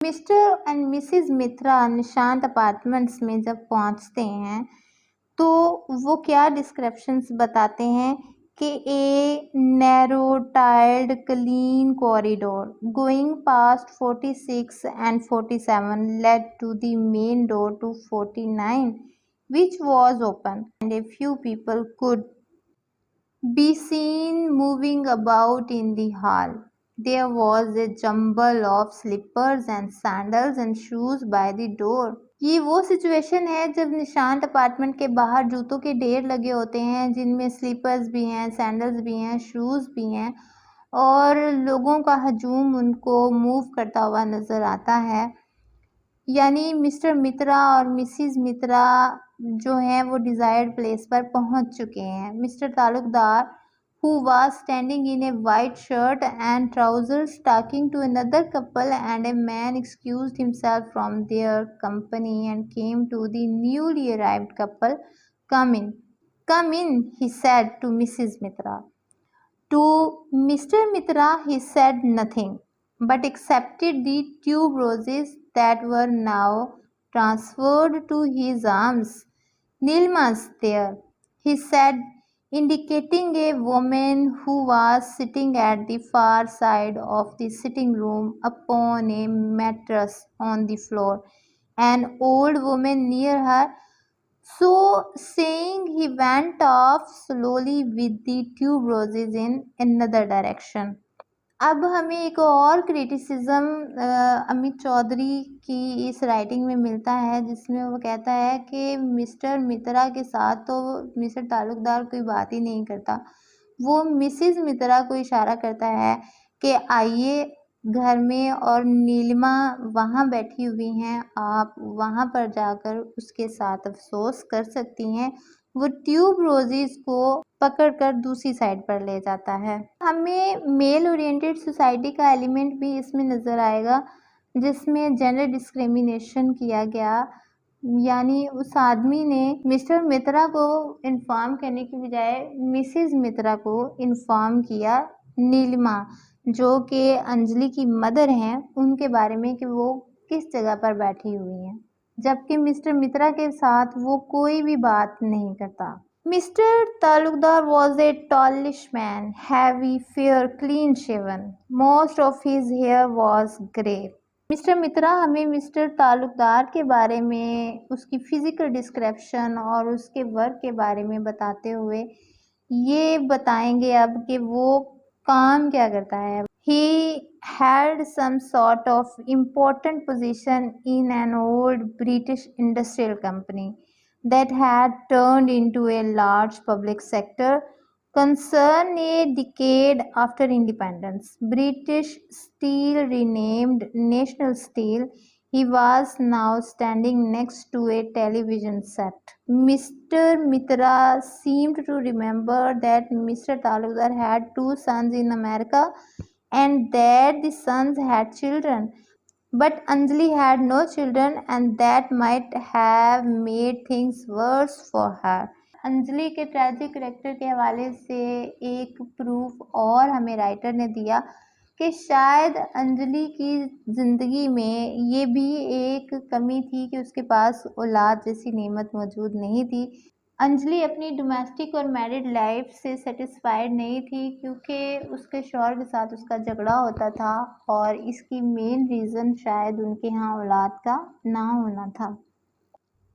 Mister and Mrs Mitra Nishant apartments में जब पहुंचते हैं तो वो क्या डिस्क्रिप्शंस बताते हैं कि a narrow tiled clean corridor going past 46 and 47 led to the main door to 49 which was open and a few people could be seen moving about in the hall. There was a jumble of slippers and sandals and shoes by the door. ये वो situation है जब Nishant apartment के बाहर जूतों के ढेर लगे होते हैं जिनमें स्लीपर्स भी हैं, सैंडल्स भी हैं, शूज़ भी हैं और लोगों का हजूम उनको मूव करता हुआ नज़र आता है। यानी मिस्टर मित्रा और मिसिज मित्रा जो हैं वो डिज़ायर्ड प्लेस पर पहुंच चुके हैं। Mister Talukdar who was standing in a white shirt and trousers talking to another couple, and a man excused himself from their company and came to the newly arrived couple. Come in, he said to Mrs. Mitra. To Mr. Mitra he said nothing, but accepted the tube roses that were now transferred to his arms. Nilma's there, he said, indicating a woman who was sitting at the far side of the sitting room upon a mattress on the floor, an old woman near her. So saying, he went off slowly with the tube roses in another direction. अब हमें एक और criticism Amit Chaudhary की इस writing में मिलता है जिसमें वो कहता है कि मिस्टर मित्रा के साथ तो मिस्टर तालुकदार कोई बात ही नहीं करता। वो मिसिज मित्रा को इशारा करता है कि आइए घर में और नीलिमा वहाँ बैठी हुई हैं, आप वहाँ पर जाकर उसके साथ अफसोस कर सकती हैं। वो ट्यूब रोजीज को पकड़कर दूसरी साइड पर ले जाता है। हमें मेल ओरिएंटेड सोसाइटी का एलिमेंट भी इसमें नज़र आएगा जिसमें जेंडर डिस्क्रिमिनेशन किया गया। यानी उस आदमी ने मिस्टर मित्रा को इन्फॉर्म करने की बजाय मिसिज मित्रा को इन्फॉर्म किया नीलिमा जो कि अंजलि की मदर हैं उनके बारे में कि वो किस जगह पर बैठी हुई हैं, जबकि मिस्टर मित्रा के साथ वो कोई भी बात नहीं करता। Mr. Talukdar was a tallish man, heavy, fair, clean-shaven. Most of his hair was grey. Mister Mitra हमें मिस्टर तालुकदार के बारे में उसकी फिजिकल डिस्क्रिप्शन और उसके वर्क के बारे में बताते हुए ये बताएंगे अब कि वो काम क्या करता है। He held some sort of important position in an old British industrial company that had turned into a large public sector concern a decade after independence. British Steel, renamed National Steel, he was now standing next to a television set. Mr. Mitra seemed to remember that Mr. Talukdar had two sons in America and that the sons had children. But Anjali had no children and that might have made things worse for her. Anjali के tragic character के हवाले से एक proof और हमें writer ने दिया कि शायद अंजलि की ज़िंदगी में ये भी एक कमी थी कि उसके पास औलाद जैसी नेमत मौजूद नहीं थी। अंजलि अपनी डोमेस्टिक और मैरिड लाइफ से सेटिस्फाइड नहीं थी क्योंकि उसके शौहर के साथ उसका झगड़ा होता था और इसकी मेन रीज़न शायद उनके यहाँ औलाद का ना होना था।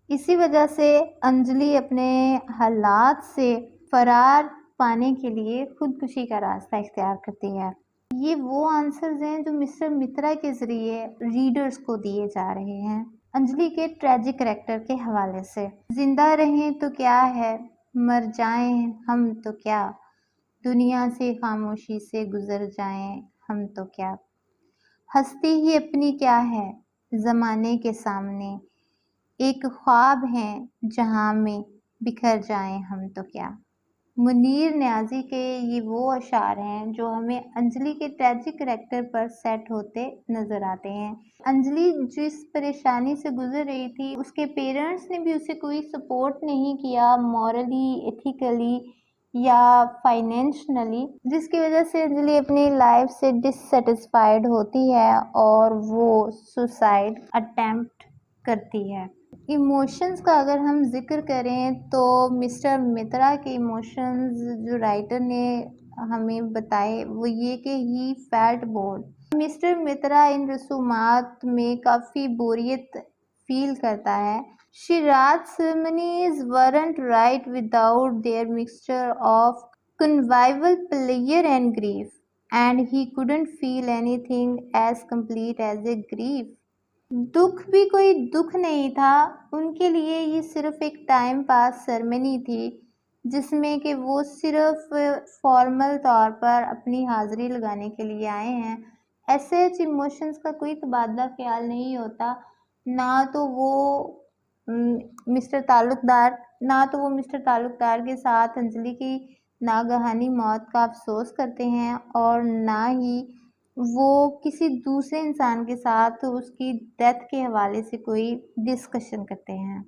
इसी वजह से अंजलि अपने हालात से फरार पाने के लिए खुदकुशी का रास्ता इख्तियार करती है। ये वो आंसर्स हैं जो मिस्टर मित्रा के ज़रिए रीडर्स को दिए जा रहे हैं अंजलि के ट्रैजिक करैक्टर के हवाले से। जिंदा रहें तो क्या है, मर जाएं हम तो क्या, दुनिया से खामोशी से गुजर जाएं हम तो क्या, हस्ती ही अपनी क्या है ज़माने के सामने, एक ख्वाब है जहां में बिखर जाएं हम तो क्या। मुनीर न्याजी के ये वो अशार हैं जो हमें अंजलि के ट्रैजिक करैक्टर पर सेट होते नज़र आते हैं। अंजलि जिस परेशानी से गुजर रही थी उसके पेरेंट्स ने भी उसे कोई सपोर्ट नहीं किया मॉरली, एथिकली या फाइनेंशियली, जिसकी वजह से अंजलि अपनी लाइफ से डिससेटिस्फाइड होती है और वो सुसाइड अटेम्प्ट करती है। इमोशंस का अगर हम जिक्र करें तो मिस्टर मित्रा के इमोशंस जो राइटर ने हमें बताए वो ये कि ही फेल्ट बोर्ड। मिस्टर मित्रा इन रसूमात में काफ़ी बोरियत फील करता है। Shiraz ceremonies weren't right without their mixture of convivial pleasure and grief, and he couldn't feel anything as complete as a grief. दुख भी कोई दुख नहीं था, उनके लिए ये सिर्फ एक टाइम पास सेरेमनी थी जिसमें कि वो सिर्फ फॉर्मल तौर पर अपनी हाजिरी लगाने के लिए आए हैं। ऐसे इमोशंस का कोई तबादला ख्याल नहीं होता, ना तो वो मिस्टर ताल्लुकदार के साथ अंजलि की नागहानी मौत का अफसोस करते हैं और ना ही वो किसी दूसरे इंसान के साथ उसकी डेथ के हवाले से कोई डिस्कशन करते हैं।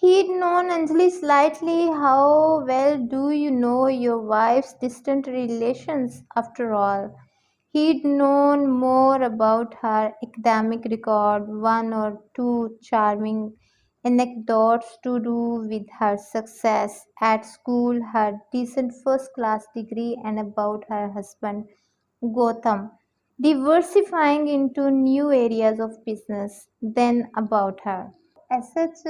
He'd known Anjali slightly. How well do you know your wife's distant relations after all? He'd known more about her academic record, one or two charming anecdotes to do with her success at school, her decent first class degree, and about her husband, Gotham, diversifying into new areas of business, than about her. SH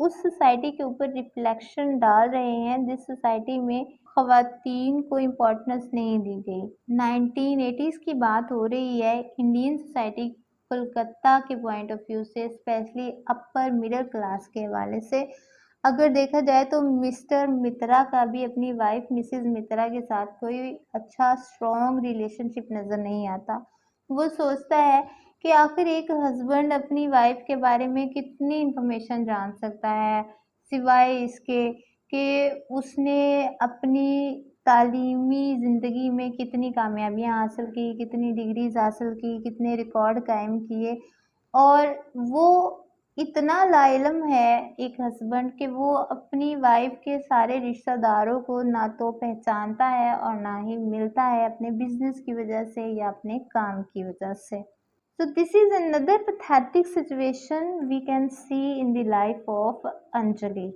उस society के ऊपर reflection डाल रहे हैं जिस society में ख़वातीन को इम्पोर्टेंस नहीं दी गई। 1980s की बात हो रही है। इंडियन सोसाइटी कोलकाता के पॉइंट ऑफ व्यू से, स्पेशली अपर मिडिल क्लास के हवाले से अगर देखा जाए तो मिस्टर मित्रा का भी अपनी वाइफ मिसेस मित्रा के साथ कोई अच्छा स्ट्रॉन्ग रिलेशनशिप नज़र नहीं आता। वो सोचता है कि आखिर एक हस्बैंड अपनी वाइफ के बारे में कितनी इंफॉर्मेशन जान सकता है, सिवाय इसके कि उसने अपनी तालीमी ज़िंदगी में कितनी कामयाबियां हासिल की, कितनी डिग्रीज हासिल की, कितने रिकॉर्ड कायम किए। और वो इतना लाइलम है एक हस्बैंड कि वो अपनी वाइफ के सारे रिश्तेदारों को ना तो पहचानता है और ना ही मिलता है, अपने बिजनेस की वजह से या अपने काम की वजह से। So this is another pathetic situation we can see in the life of Anjali.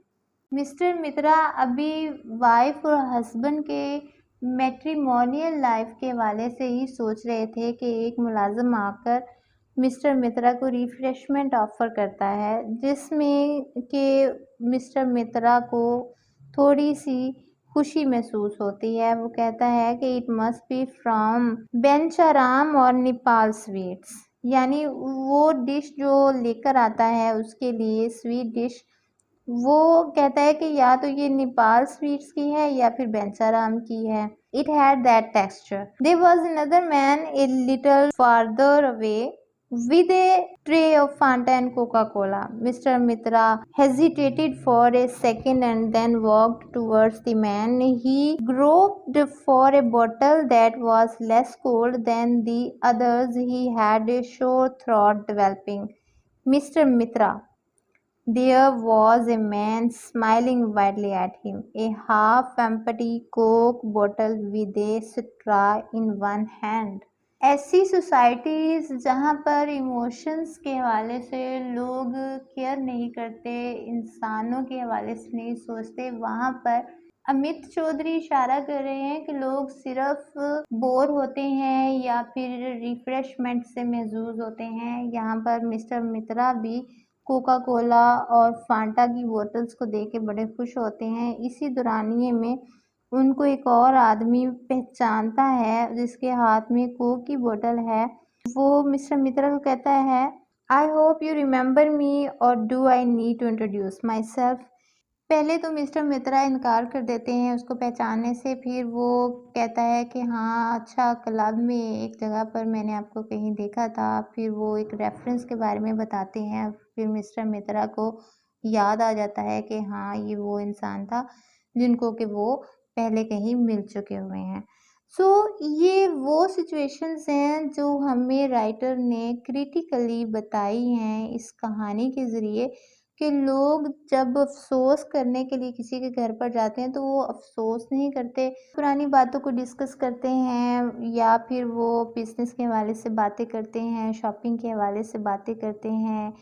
Mister Mitra अभी वाइफ और हस्बैंड के मैट्रिमोनियल लाइफ के हवाले से ही सोच रहे थे कि एक मुलाजिम आकर मिस्टर मित्रा को रिफ्रेशमेंट ऑफ़र करता है, जिसमें कि मिस्टर मित्रा को थोड़ी सी खुशी महसूस होती है। वो कहता है कि इट मस्ट बी फ्रॉम बेंचाराम और नेपाल स्वीट्स, यानी वो डिश जो लेकर आता है उसके लिए स्वीट डिश, वो कहता है कि या तो ये नेपाल स्वीट्स की है या फिर बेंचाराम की है। It had that texture. There was another man a little farther away with a tray of Fanta and Coca-Cola. Mr. Mitra hesitated for a second and then walked towards the man. He groped for a bottle that was less cold than the others. He had a sore throat developing. Mr. Mitra, there was a man smiling widely at him, a half-empty Coke bottle with a straw in one hand. ऐसी societies जहाँ पर emotions के हवाले से लोग care नहीं करते, इंसानों के हवाले से नहीं सोचते, वहाँ पर अमित चौधरी इशारा कर रहे हैं कि लोग सिर्फ बोर होते हैं या फिर रिफ्रेशमेंट से महजूज होते हैं। यहाँ पर मिस्टर मित्रा भी कोका कोला और फांटा की बोतल्स को देख के बड़े खुश होते हैं। इसी दौरानिए में उनको एक और आदमी पहचानता है जिसके हाथ में कोक की बोतल है। वो मिस्टर मित्रा को कहता है, I hope you remember me और do I need to introduce my myself तो मिस्टर मित्रा इनकार कर देते हैं उसको पहचानने से, फिर वो कहता है कि हाँ अच्छा, क्लब में एक जगह पर मैंने आपको कहीं देखा था। फिर वो एक रेफरेंस के बारे में बताते हैं। फिर मिस्टर मित्रा को याद आ जाता है कि हाँ ये वो इंसान था जिनको कि वो पहले कहीं मिल चुके हुए हैं। ये वो सिचुएशंस हैं जो हमें राइटर ने क्रिटिकली बताई हैं इस कहानी के ज़रिए कि लोग जब अफ़सोस करने के लिए किसी के घर पर जाते हैं तो वो अफ़सोस नहीं करते, पुरानी बातों को डिस्कस करते हैं या फिर वो बिज़नेस के हवाले से बातें करते हैं, शॉपिंग के हवाले से बातें करते हैं।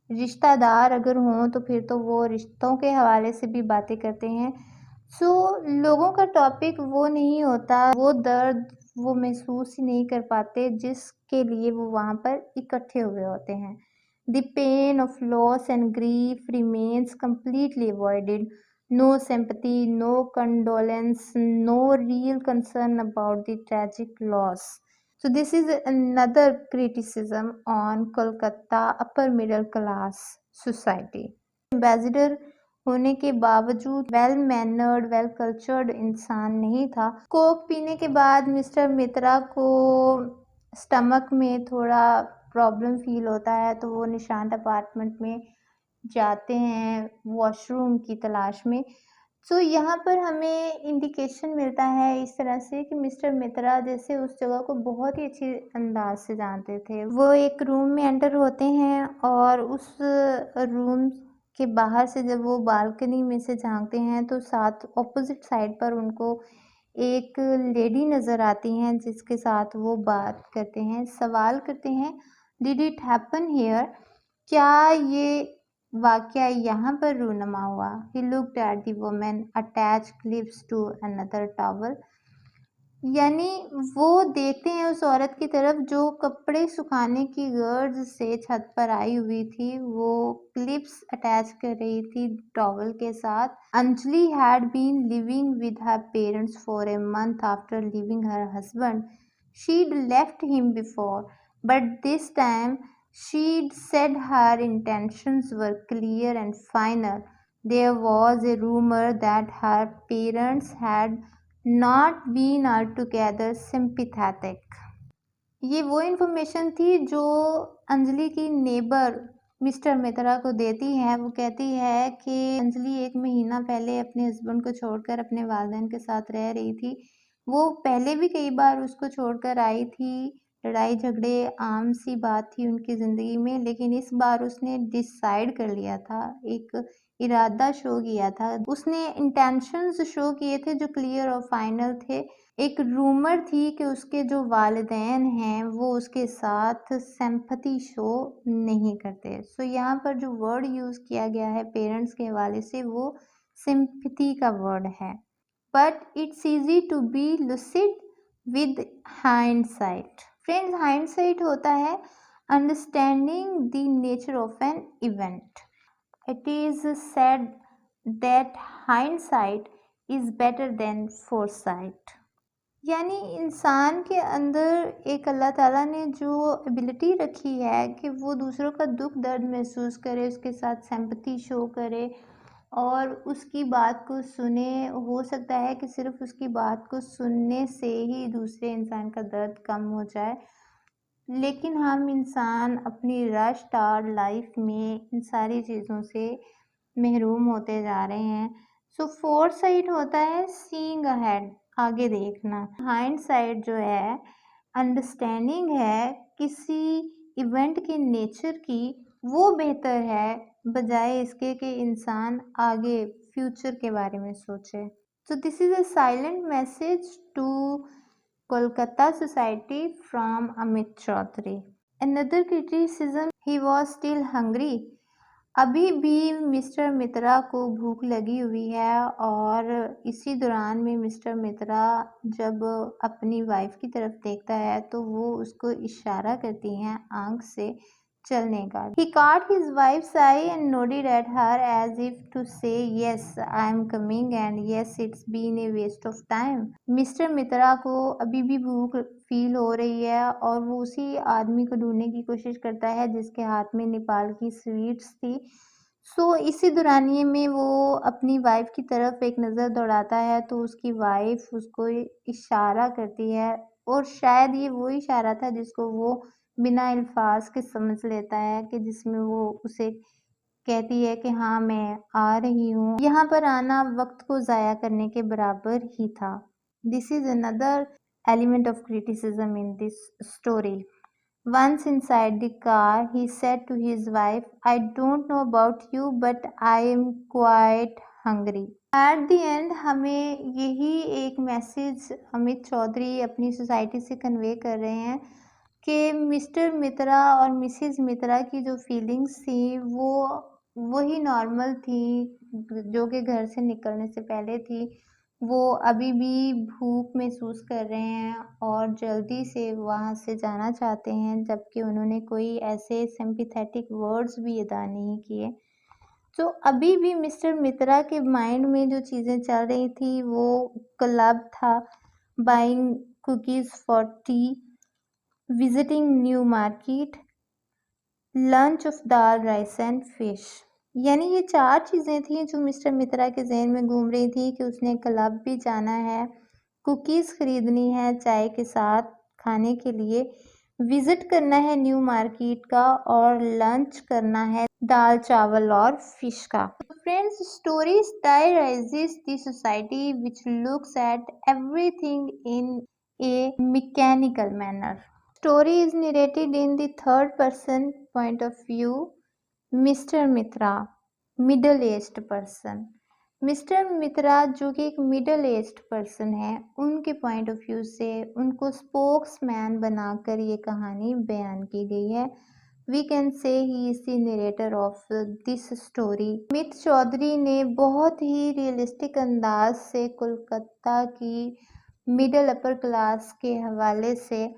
रिश्तेदार अगर हों तो फिर तो वो रिश्तों के हवाले से भी बातें करते हैं। सो लोगों का टॉपिक वो नहीं होता, वो दर्द वो महसूस ही नहीं कर पाते जिसके लिए वो वहाँ पर इकट्ठे हुए होते हैं। The pain of loss and grief remains completely avoided. No sympathy, no condolence, no real concern about the tragic loss. So this is another criticism on Kolkata upper middle class society. Ambassador होने के बावजूद well mannered well cultured इंसान नहीं था। Coke पीने के बाद mister Mitra को स्टमक में थोड़ा प्रॉब्लम फील होता है तो वो निशांत अपार्टमेंट में जाते हैं वॉशरूम की तलाश में। सो यहाँ पर हमें इंडिकेशन मिलता है इस तरह से कि मिस्टर मित्रा जैसे उस जगह को बहुत ही अच्छे अंदाज से जानते थे। वो एक रूम में एंटर होते हैं और उस रूम के बाहर से जब वो बालकनी में से झांकते हैं तो साथ ऑपोजिट साइड पर उनको एक लेडी नज़र आती हैं जिसके साथ वो बात करते हैं, सवाल करते हैं, डिड इट हैपन हियर? क्या ये वाक़या यहाँ पर रूनुमा हुआ? He looked at the woman, attached clips to another towel. यानी वो देखते हैं उस औरत की तरफ जो कपड़े सुखाने की गर्ज से छत पर आई हुई थी, वो क्लिप्स अटैच कर रही थी टॉवल के साथ। Anjali had been living with her parents for a month after leaving her husband. She'd left him before, but this time she'd said her intentions were clear and final. There was a rumor that her parents had not been altogether sympathetic. ये वो information थी जो अंजलि की neighbour mister Mitra को देती है। वो कहती है कि अंजलि 1 महीना पहले अपने हस्बैंड को छोड़कर अपने वालिदैन के साथ रह रही थी। वो पहले भी कई बार उसको छोड़कर आई थी, लड़ाई झगड़े आम सी बात थी उनकी ज़िंदगी में, लेकिन इस बार उसने डिसाइड कर लिया था, एक इरादा शो किया था। उसने इंटेंशंस शो किए थे जो क्लियर और फाइनल थे। एक रूमर थी कि उसके जो वालिदैन हैं वो उसके साथ सिंपैथी शो नहीं करते। सो यहाँ पर जो वर्ड यूज़ किया गया है पेरेंट्स के हवाले से वो सिंपैथी का वर्ड है। But it's easy to be lucid with hindsight. Friends, hindsight होता है understanding the nature of an event. It is said that hindsight is better than foresight. यानी इंसान के अंदर एक अल्लाह ताला ने जो एबिलिटी रखी है कि वो दूसरों का दुख दर्द महसूस करे, उसके साथ सिंपैथी शो करे और उसकी बात को सुने। हो सकता है कि सिर्फ उसकी बात को सुनने से ही दूसरे इंसान का दर्द कम हो जाए, लेकिन हम इंसान अपनी रश आवर लाइफ में इन सारी चीज़ों से महरूम होते जा रहे हैं। सो फोरसाइट होता है सीइंग अहेड, आगे देखना। हाइंडसाइट जो है अंडरस्टैंडिंग है किसी इवेंट के नेचर की, वो बेहतर है बजाय इसके कि इंसान आगे फ्यूचर के बारे में सोचे। So this is a silent message to Kolkata society from Amit Chaudhary. Another criticism, he was still hungry. अभी भी मिस्टर मित्रा को भूख लगी हुई है और इसी दौरान में मिस्टर मित्रा जब अपनी वाइफ की तरफ देखता है तो वो उसको इशारा करती हैं आंख से चलने का। He caught his wife's eye and nodded at her as if to say yes I am coming and yes it's been a waste of time. Mister Mitra को अभी भी भूख फील हो रही है और वो उसी आदमी को ढूंढने की कोशिश करता है जिसके हाथ में नेपाल की स्वीट्स थी। सो इसी दौरानिए में वो अपनी वाइफ की तरफ एक नज़र दौड़ाता है तो उसकी वाइफ उसको इशारा करती है और शायद ये वो इशारा था जिसको वो बिना अल्फाज के समझ लेता है कि जिसमें वो उसे कहती है कि हाँ मैं आ रही हूँ। यहाँ पर आना वक्त को ज़ाया करने के बराबर ही था। This is another element of criticism in this story. Once inside the car, he said to his wife, I don't know about you, but I am quite hungry. At the end, हमें यही एक message Amit Chaudhary अपनी society से convey कर रहे हैं कि mister मित्रा और मिसेस मित्रा की जो फीलिंग्स थी वो वही नॉर्मल थी जो कि घर से निकलने से पहले थी। वो अभी भी भूख महसूस कर रहे हैं और जल्दी से वहाँ से जाना चाहते हैं, जबकि उन्होंने कोई ऐसे सिम्पैथेटिक वर्ड्स भी अदा नहीं किए। तो अभी भी मिस्टर मित्रा के माइंड में जो चीज़ें चल रही थी वो क्लब था, buying cookies for T, visiting new market, lunch of dal rice and fish. यानी ये 4 चीज़ें थी जो मिस्टर मित्रा के ज़हन में घूम रही थी कि उसने क्लब भी जाना है, कुकीज़ खरीदनी है चाय के साथ खाने के लिए, विज़िट करना है न्यू मार्केट का और लंच करना है दाल चावल और फिश का। Friends, story satirizes the society which looks at everything in a mechanical manner. Story is narrated in the third person point of view. Mister Mitra, middle aged person. Mister Mitra जो कि एक मिडल एज्ड पर्सन है, उनके point of view से उनको spokesman बनाकर ये कहानी बयान की गई है। We can say he is the narrator of this story. Amit Chaudhary ने बहुत ही रियलिस्टिक अंदाज से कोलकाता की मिडल अपर क्लास के हवाले से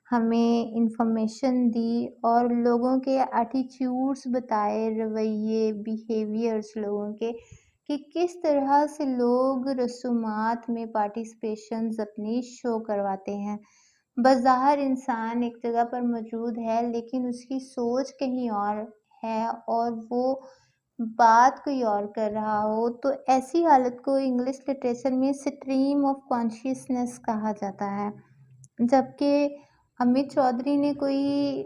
हमें इंफॉर्मेशन दी और लोगों के एटीट्यूड्स बताए, रवैये, बिहेवियर्स लोगों के कि किस तरह से लोग रसूमात में पार्टिसिपेशंस अपनी शो करवाते हैं। बज़ाहिर इंसान एक जगह पर मौजूद है लेकिन उसकी सोच कहीं और है और वो बात कोई और कर रहा हो, तो ऐसी हालत को इंग्लिश लिटरेचर में स्ट्रीम ऑफ कॉन्शियसनेस कहा जाता है। जबकि अमित चौधरी ने कोई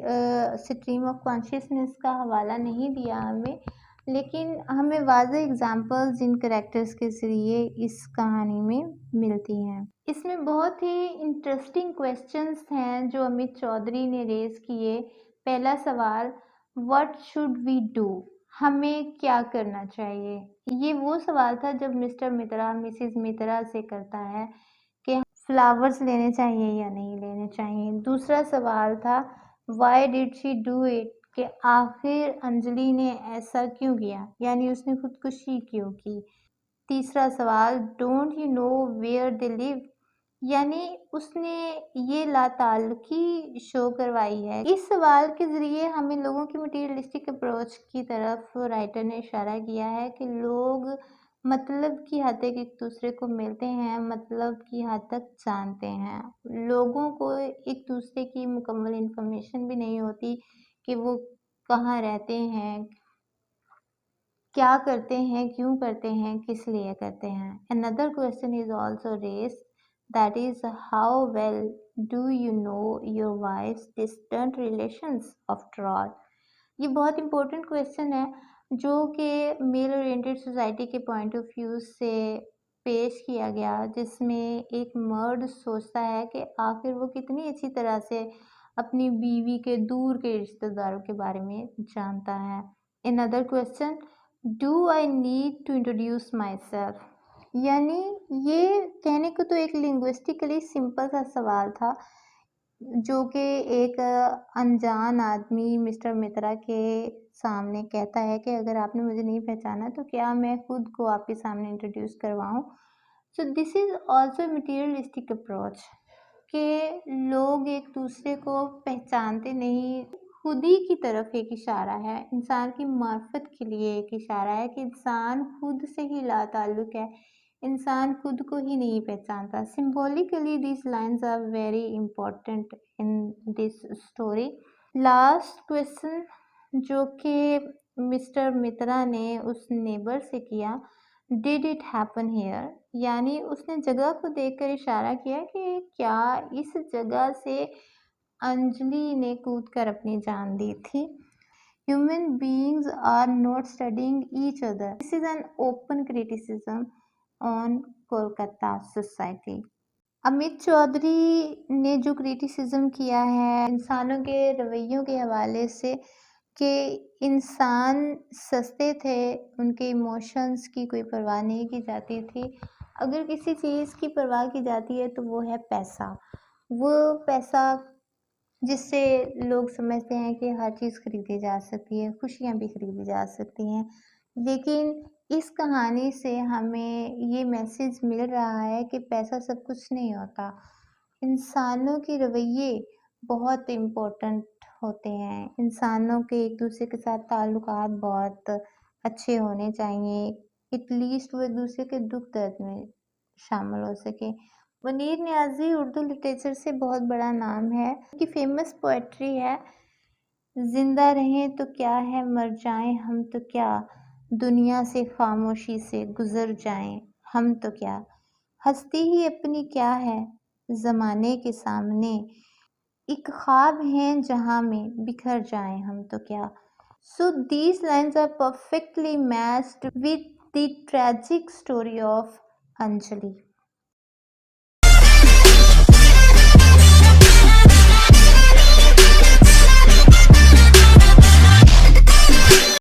स्ट्रीम ऑफ कॉन्शियसनेस का हवाला नहीं दिया हमें, लेकिन हमें वाज़ेह एग्जांपल्स इन कैरेक्टर्स के ज़रिए इस कहानी में मिलती हैं। इसमें बहुत ही इंटरेस्टिंग क्वेश्चंस हैं जो अमित चौधरी ने रेज़ किए। पहला सवाल, व्हाट शुड वी डू? हमें क्या करना चाहिए? ये वो सवाल था जब मिस्टर मित्रा मिसेस मित्रा से करता है कि फ्लावर्स लेने चाहिए या नहीं लेने चाहिए। दूसरा सवाल था why did she do it, कि आखिर अंजलि ने ऐसा क्यों किया, यानी उसने खुदकुशी क्यों की। तीसरा सवाल, don't you know where they live, यानी उसने ये लाताल्लुकी शो करवाई है। इस सवाल के ज़रिए हमें लोगों की मटीरियलिस्टिक अप्रोच की तरफ राइटर ने इशारा किया है कि लोग मतलब की हद तक एक दूसरे को मिलते हैं, मतलब की हद तक जानते हैं। लोगों को एक दूसरे की मुकम्मल इन्फॉर्मेशन भी नहीं होती कि वो कहाँ रहते हैं, क्या करते हैं, क्यों करते हैं, किस लिए करते हैं। Another question is also raised, that is how well do you know your wife's distant relations after all. ये बहुत इंपॉर्टेंट क्वेश्चन है जो कि मेल ओरिएंटेड सोसाइटी के पॉइंट ऑफ व्यू से पेश किया गया, जिसमें एक मर्द सोचता है कि आखिर वो कितनी अच्छी तरह से अपनी बीवी के दूर के रिश्तेदारों के बारे में जानता है। Another question, do I need to introduce my self, यानी ये कहने को तो एक लिंग्विस्टिकली सिंपल सा सवाल था जो कि एक अनजान आदमी मिस्टर मित्रा के सामने कहता है कि अगर आपने मुझे नहीं पहचाना तो क्या मैं खुद को आपके सामने इंट्रोड्यूस करवाऊं। So this is also materialistic approach कि लोग एक दूसरे को पहचानते नहीं, खुद ही की तरफ एक इशारा है, इंसान की मार्फत के लिए एक इशारा है कि इंसान खुद से ही लाताल्लुक है, इंसान खुद को ही नहीं पहचानता। Symbolically this lines are very important in this story. Last question जो कि मिस्टर मित्रा ने उस नेबर से किया, डिड इट हैपन हेयर, यानी उसने जगह को देखकर इशारा किया कि क्या इस जगह से अंजलि ने कूदकर अपनी जान दी थी। Human beings are not studying each other. This is an open criticism on Kolkata society. Amit Chaudhary ने जो क्रिटिसिज्म किया है इंसानों के रवैयों के हवाले से कि इंसान सस्ते थे, उनके इमोशंस की कोई परवाह नहीं की जाती थी। अगर किसी चीज़ की परवाह की जाती है तो वो है पैसा। वो पैसा जिससे लोग समझते हैं कि हर चीज़ खरीदी जा सकती है, खुशियाँ भी खरीदी जा सकती हैं। लेकिन इस कहानी से हमें ये मैसेज मिल रहा है कि पैसा सब कुछ नहीं होता। इंसानों के रवैये बहुत इम्पोर्टेंट होते हैं। इंसानों के एक-दूसरे के साथ ताल्लुकात बहुत अच्छे होने चाहिए। एटलीस्ट वो एक-दूसरे के दुःख-दर्द में शामिल हो सकें। मुनीर नियाज़ी उर्दू लिटरेचर से बहुत बड़ा नाम है। उनकी फ़ेमस पोएट्री है, ज़िंदा रहें तो क्या है, मर जाएँ हम तो क्या, दुनिया से ख़ामोशी से गुज़र जाएँ हम तो क्या, हस्ती ही अपनी क्या है, ज़माने के सामने, एक ख़्वाब है जहाँ में बिखर जाएँ हम तो क्या. So these lines are perfectly matched with the tragic story of Anjali.